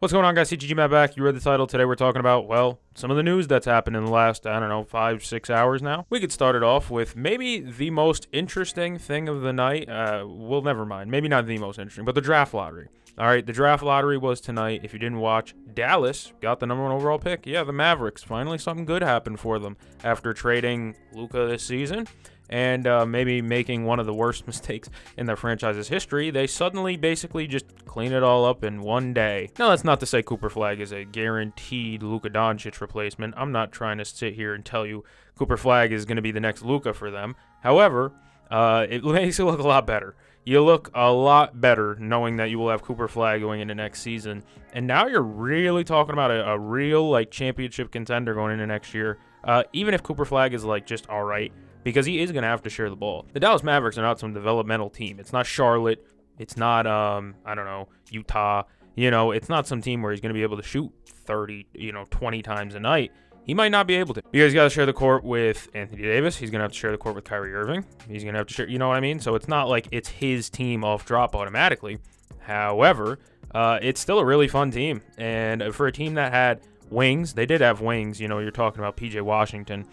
What's going on, guys? CGG Matt back. You read the title. Today we're talking about, well, some of the news that's happened in the last, 5-6 hours now. We could start it off with maybe the most interesting thing of the night. Well, never mind. Maybe not the most interesting, but the draft lottery. All right, the draft lottery was tonight. If you didn't watch, Dallas got the #1 overall pick. Yeah, the Mavericks. Finally something good happened for them after trading Luka this season. And maybe making one of the worst mistakes in their franchise's history, they suddenly basically just clean it all up in one day. Now, that's not to say Cooper Flagg is a guaranteed Luka Doncic replacement. I'm not trying to sit here and tell you Cooper Flagg is going to be the next Luka for them. However, it makes it look a lot better. You look a lot better knowing that you will have Cooper Flagg going into next season. And now you're really talking about a real championship contender going into next year. Even if Cooper Flagg is just all right, because he is going to have to share the ball. The Dallas Mavericks are not some developmental team. It's not Charlotte. It's not, Utah. It's not some team where he's going to be able to shoot 30, 20 times a night. He might not be able to. Because he's got to share the court with Anthony Davis. He's going to have to share the court with Kyrie Irving. He's going to have to share, you know what I mean? So it's not like it's his team off drop automatically. However, it's still a really fun team. And for a team that had wings, they did have wings. You're talking about PJ Washington.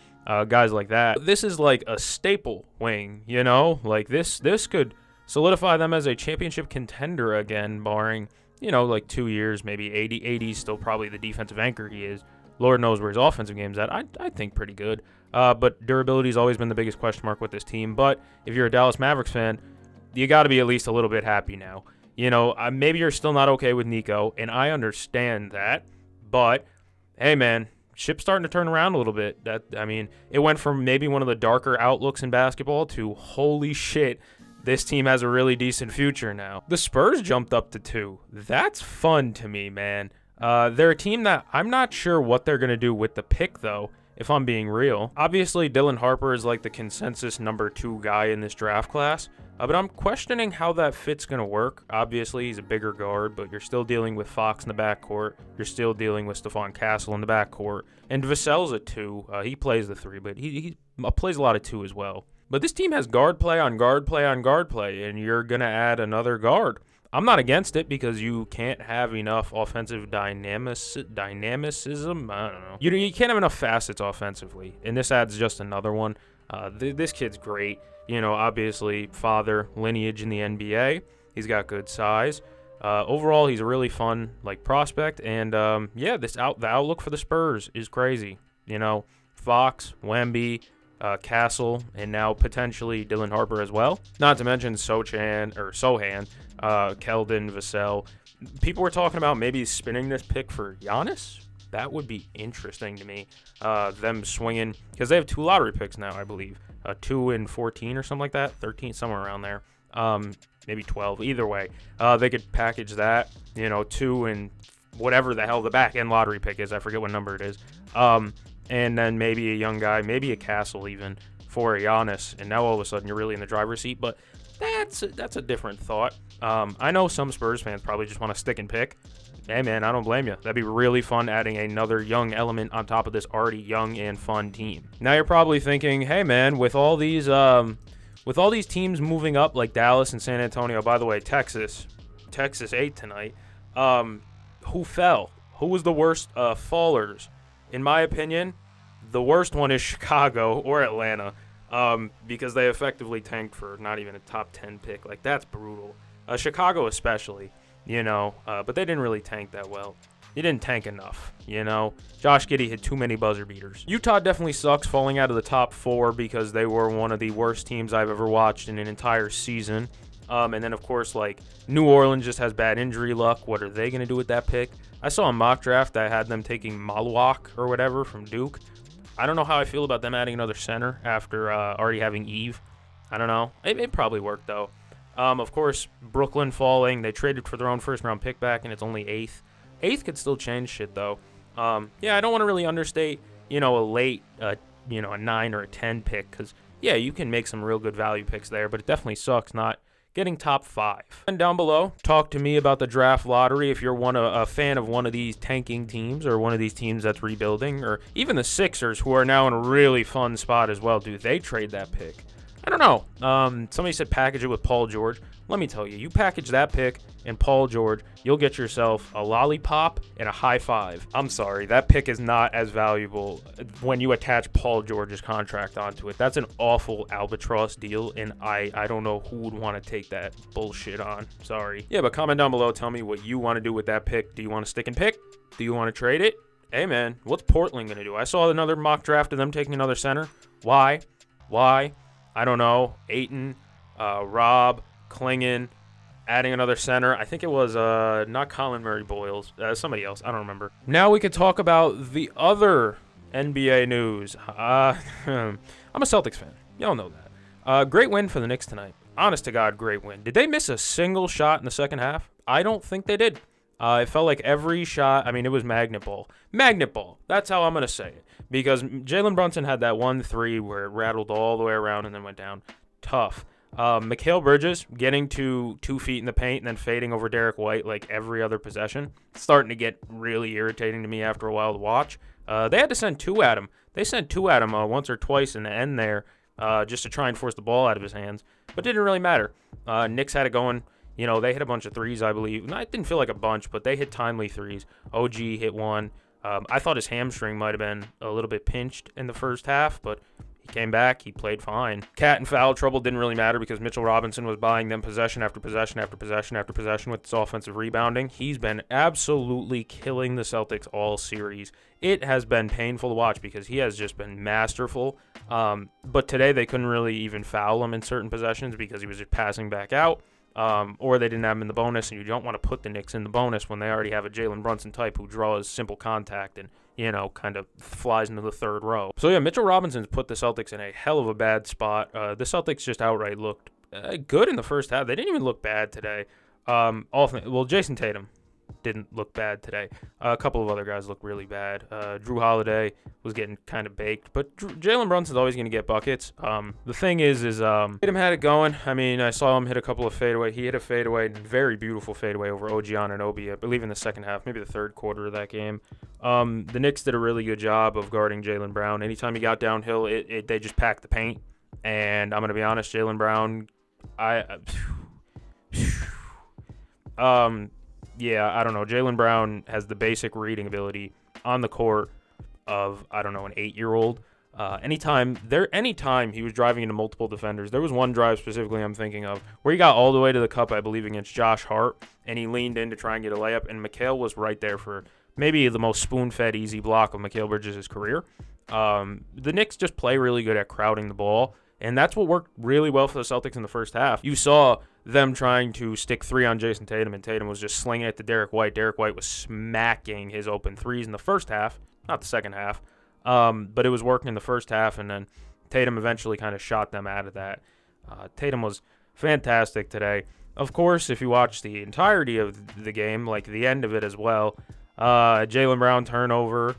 Guys like that. This is like a staple wing, this could solidify them as a championship contender again, barring, 2 years, maybe 80's still probably the defensive anchor he is. Lord knows where his offensive game's at. I think pretty good. But durability's always been the biggest question mark with this team. But if you're a Dallas Mavericks fan, you got to be at least a little bit happy now. Maybe you're still not okay with Nico, and I understand that. But, hey, man, ship's starting to turn around a little bit. It went from maybe one of the darker outlooks in basketball to holy shit, this team has a really decent future now. The Spurs jumped up to 2. That's fun to me, man. They're a team that I'm not sure what they're going to do with the pick, though, if I'm being real. Obviously, Dylan Harper is like the consensus number 2 guy in this draft class. But I'm questioning how that fit's going to work. Obviously, he's a bigger guard, but you're still dealing with Fox in the backcourt. You're still dealing with Stephon Castle in the backcourt. And Vassell's a 2. He plays the 3, but he plays a lot of 2 as well. But this team has guard play on guard play on guard play, and you're going to add another guard. I'm not against it because you can't have enough offensive dynamicism. I don't know. You can't have enough facets offensively, and this adds just another one. This kid's great. Obviously, father, lineage in the NBA. He's got good size. Overall, he's a really fun, prospect. And, the outlook for the Spurs is crazy. Fox, Wemby, Castle, and now potentially Dylan Harper as well. Not to mention Sohan, Keldon, Vassell. People were talking about maybe spinning this pick for Giannis. That would be interesting to me. Them swinging, because they have 2 lottery picks now, I believe. 2 and 14 or something like that, 13, somewhere around there. Maybe 12. Either way, they could package that. 2 and whatever the hell the back end lottery pick is. I forget what number it is. And then maybe a young guy, maybe a Castle even for a Giannis. And now all of a sudden you're really in the driver's seat. But that's a different thought. I know some Spurs fans probably just want to stick and pick. Hey, man, I don't blame you. That'd be really fun adding another young element on top of this already young and fun team. Now you're probably thinking, hey, man, with all these teams moving up like Dallas and San Antonio, by the way, Texas 8 tonight, who fell? Who was the worst fallers? In my opinion, the worst one is Chicago or Atlanta because they effectively tanked for not even a top 10 pick. That's brutal. Chicago especially. But they didn't really tank that well. They didn't tank enough, Josh Giddey hit too many buzzer beaters. Utah definitely sucks falling out of the top 4 because they were one of the worst teams I've ever watched in an entire season. And then, of course, New Orleans just has bad injury luck. What are they going to do with that pick? I saw a mock draft that had them taking Malwak or whatever from Duke. I don't know how I feel about them adding another center after already having Eve. I don't know. It probably worked, though. Of course, Brooklyn falling. They traded for their own first-round pick back, and it's only 8th. 8th could still change shit, though. I don't want to really understate, a late, a 9 or a 10 pick, because, you can make some real good value picks there, but it definitely sucks not getting top 5. And down below, talk to me about the draft lottery if you're a fan of one of these tanking teams or one of these teams that's rebuilding, or even the Sixers, who are now in a really fun spot as well. Do they trade that pick? I don't know. Somebody said package it with Paul George. Let me tell you, you package that pick and Paul George, you'll get yourself a lollipop and a high five. I'm sorry, that pick is not as valuable when you attach Paul George's contract onto it. That's an awful albatross deal, and I don't know who would want to take that bullshit on. Sorry. Yeah, but comment down below. Tell me what you want to do with that pick. Do you want to stick and pick? Do you want to trade it? Hey, man, what's Portland going to do? I saw another mock draft of them taking another center. Why? I don't know. Ayton, Rob, Klingon, adding another center. I think it was not Colin Murray Boyles. Somebody else. I don't remember. Now we could talk about the other NBA news. I'm a Celtics fan. Y'all know that. Great win for the Knicks tonight. Honest to God, great win. Did they miss a single shot in the second half? I don't think they did. It felt like every shot, I mean, it was magnet ball. Magnet ball. That's how I'm going to say it. Because Jalen Brunson had that 1-3 where it rattled all the way around and then went down. Tough. Mikal Bridges getting to 2 feet in the paint and then fading over Derek White like every other possession. It's starting to get really irritating to me after a while to watch. They had to send 2 at him. They sent 2 at him once or twice in the end there just to try and force the ball out of his hands. But it didn't really matter. Knicks had it going. You know, they hit a bunch of threes, I believe. No, it didn't feel like a bunch, but they hit timely threes. OG hit one. I thought his hamstring might have been a little bit pinched in the first half, but he came back. He played fine. Cat and foul trouble didn't really matter because Mitchell Robinson was buying them possession after possession after possession after possession with his offensive rebounding. He's been absolutely killing the Celtics all series. It has been painful to watch because he has just been masterful. But today they couldn't really even foul him in certain possessions because he was just passing back out. Or they didn't have him in the bonus, and you don't want to put the Knicks in the bonus when they already have a Jalen Brunson type who draws simple contact and, you know, kind of flies into the third row. So, yeah, Mitchell Robinson's put the Celtics in a hell of a bad spot. The Celtics just outright looked good in the first half. They didn't even look bad today. Jason Tatum didn't look bad today. A couple of other guys looked really bad. Drew Holiday was getting kind of baked, but Jalen Brunson's always going to get buckets. The thing is Tatum had it going. I mean, I saw him hit a couple of fadeaway. He hit a fadeaway, very beautiful fadeaway over OG Anunoby, I believe in the second half, maybe the third quarter of that game. The Knicks did a really good job of guarding Jaylen Brown. Anytime he got downhill, they just packed the paint. And I'm going to be honest, Jaylen Brown, yeah, I don't know. Jaylen Brown has the basic reading ability on the court of, I don't know, an 8-year-old. Anytime he was driving into multiple defenders, there was one drive specifically I'm thinking of where he got all the way to the cup, I believe, against Josh Hart, and he leaned in to try and get a layup, and Mikal was right there for maybe the most spoon-fed easy block of Mikal Bridges' career. The Knicks just play really good at crowding the ball, and that's what worked really well for the Celtics in the first half. You saw them trying to stick 3 on Jason Tatum, and Tatum was just slinging it to Derek White. Derek White was smacking his open threes in the first half, not the second half. But it was working in the first half, and then Tatum eventually kind of shot them out of that. Tatum was fantastic today. Of course, if you watch the entirety of the game, like the end of it as well, Jaylen Brown turnover,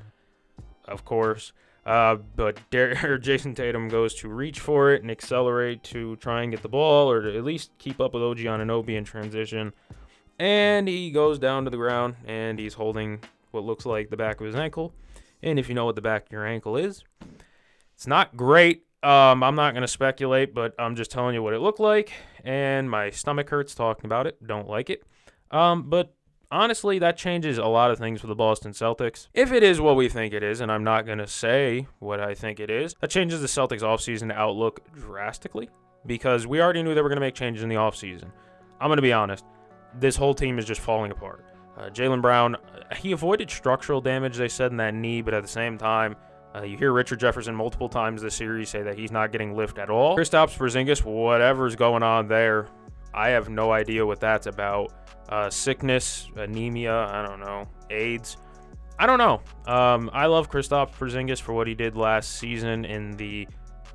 of course. But Jason Tatum goes to reach for it and accelerate to try and get the ball or to at least keep up with OG Anunoby in transition. And he goes down to the ground, and he's holding what looks like the back of his ankle. And if you know what the back of your ankle is, it's not great. I'm not going to speculate, but I'm just telling you what it looked like. And my stomach hurts talking about it. Don't like it. But honestly, that changes a lot of things for the Boston Celtics. If it is what we think it is, and I'm not going to say what I think it is, that changes the Celtics offseason outlook drastically because we already knew they were going to make changes in the offseason. I'm going to be honest. This whole team is just falling apart. Jaylen Brown, he avoided structural damage, they said, in that knee, but at the same time, you hear Richard Jefferson multiple times this series say that he's not getting lift at all. Kristaps Porzingis, whatever's going on there, I have no idea what that's about. Sickness, anemia, I don't know, AIDS. I don't know. I love Kristaps Porzingis for what he did last season in the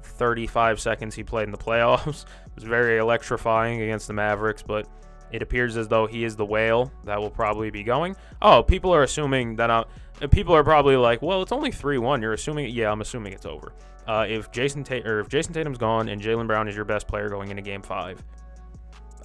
35 seconds he played in the playoffs. It was very electrifying against the Mavericks, but it appears as though he is the whale that will probably be going. Oh, people are assuming that people are probably like, well, it's only 3-1. You're assuming, yeah, I'm assuming it's over. If Jason Tatum's gone and Jaylen Brown is your best player going into Game 5,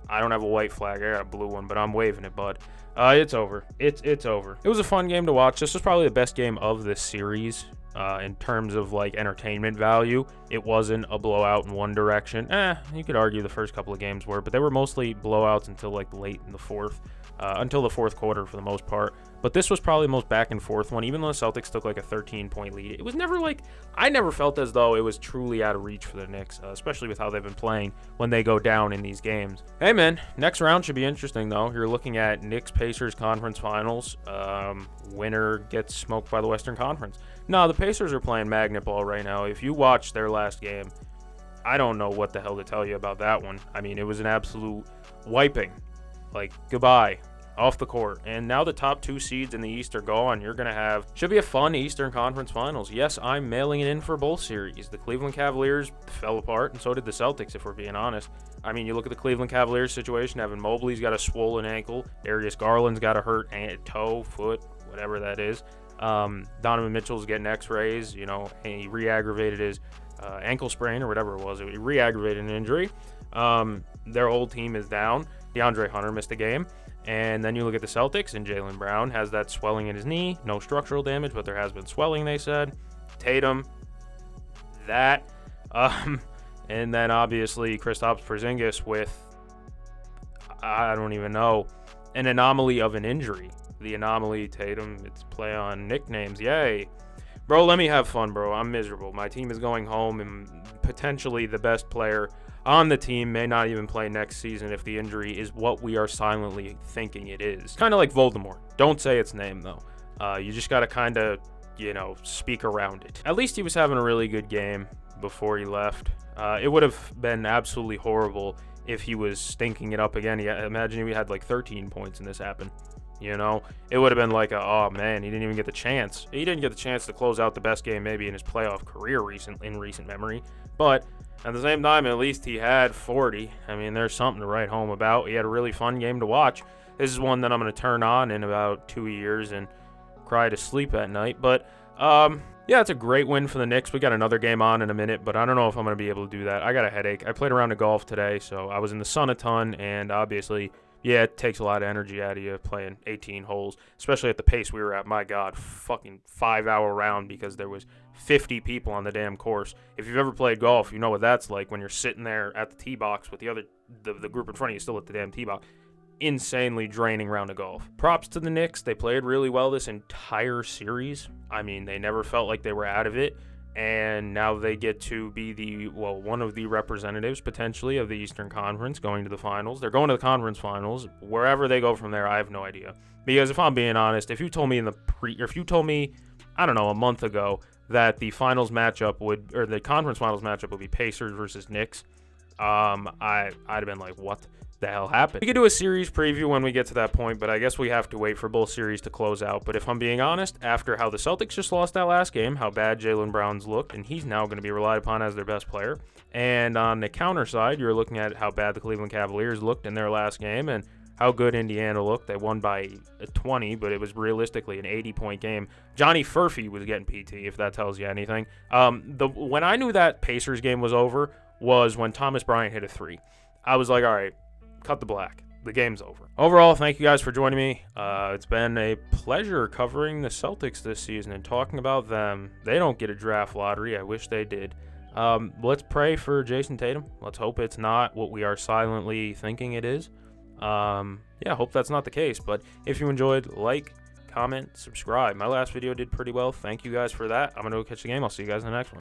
I don't have a white flag. I got a blue one, but I'm waving it, bud. It's over. It's over. It was a fun game to watch. This was probably the best game of this series In terms of like entertainment value, it wasn't a blowout in one direction. You could argue the first couple of games were, but they were mostly blowouts until like late in the fourth, until the fourth quarter for the most part. But this was probably the most back and forth one. Even though the Celtics took like a 13-point lead, it was never like, I never felt as though it was truly out of reach for the Knicks, especially with how they've been playing when they go down in these games. Hey man, next round should be interesting though. You're looking at Knicks-Pacers conference finals. Winner gets smoked by the Western Conference. No, the Pacers are playing magnet ball right now. If you watch their last game, I don't know what the hell to tell you about that one. I mean, it was an absolute wiping. Like, goodbye. Off the court. And now the top 2 seeds in the East are gone. You're going to have, should be a fun Eastern Conference Finals. Yes, I'm mailing it in for both series. The Cleveland Cavaliers fell apart, and so did the Celtics, if we're being honest. I mean, you look at the Cleveland Cavaliers situation, Evan Mobley's got a swollen ankle. Darius Garland's got a hurt toe, foot, whatever that is. Donovan Mitchell's getting x-rays, you know, and he re-aggravated his ankle sprain or whatever it was. He re-aggravated an injury. Their whole team is down. DeAndre Hunter missed a game. And then you look at the Celtics, and Jaylen Brown has that swelling in his knee. No structural damage, but there has been swelling, they said. Tatum, that. And then obviously Kristaps Porzingis with, I don't even know, an anomaly of an injury. The anomaly, Tatum, it's play on nicknames. Yay. Bro, let me have fun, bro. I'm miserable. My team is going home, and potentially the best player on the team may not even play next season if the injury is what we are silently thinking it is. Kind of like Voldemort. Don't say its name, though. You just got to kind of, you know, speak around it. At least he was having a really good game before he left. It would have been absolutely horrible if he was stinking it up again. Imagine if he had like 13 points and this happened. You know, it would have been like, oh man, he didn't even get the chance. He didn't get the chance to close out the best game maybe in his playoff career in recent memory. But at the same time, at least he had 40. I mean, there's something to write home about. He had a really fun game to watch. This is one that I'm going to turn on in about 2 years and cry to sleep at night. But yeah, it's a great win for the Knicks. We got another game on in a minute, but I don't know if I'm going to be able to do that. I got a headache. I played around the golf today, so I was in the sun a ton, and obviously, yeah, it takes a lot of energy out of you playing 18 holes, especially at the pace we were at. My God, fucking 5-hour round because there was 50 people on the damn course. If you've ever played golf, you know what that's like when you're sitting there at the tee box with the group in front of you still at the damn tee box. Insanely draining round of golf. Props to the Knicks. They played really well this entire series. I mean, they never felt like they were out of it. And now they get to be one of the representatives potentially of the Eastern Conference going to the finals. They're going to the conference finals. Wherever they go from there, I have no idea. Because if I'm being honest, if you told me I don't know, a month ago that the the conference finals matchup would be Pacers versus Knicks, I'd have been like, what the hell happened? We could do a series preview when we get to that point, but I guess we have to wait for both series to close out. But if I'm being honest, after how the Celtics just lost that last game, how bad Jaylen Brown's looked, and he's now going to be relied upon as their best player. And on the counter side, you're looking at how bad the Cleveland Cavaliers looked in their last game and how good Indiana looked. They won by 20, but it was realistically an 80-point game. Johnny Furphy was getting PT, if that tells you anything. When I knew that Pacers game was over was when Thomas Bryant hit a 3. I was like, all right, cut the black. The game's over. Overall, thank you guys for joining me. It's been a pleasure covering the Celtics this season and talking about them. They don't get a draft lottery. I wish they did. Let's pray for Jason Tatum. Let's hope it's not what we are silently thinking it is. Yeah, hope that's not the case. But if you enjoyed, like, comment, subscribe. My last video did pretty well. Thank you guys for that. I'm going to go catch the game. I'll see you guys in the next one.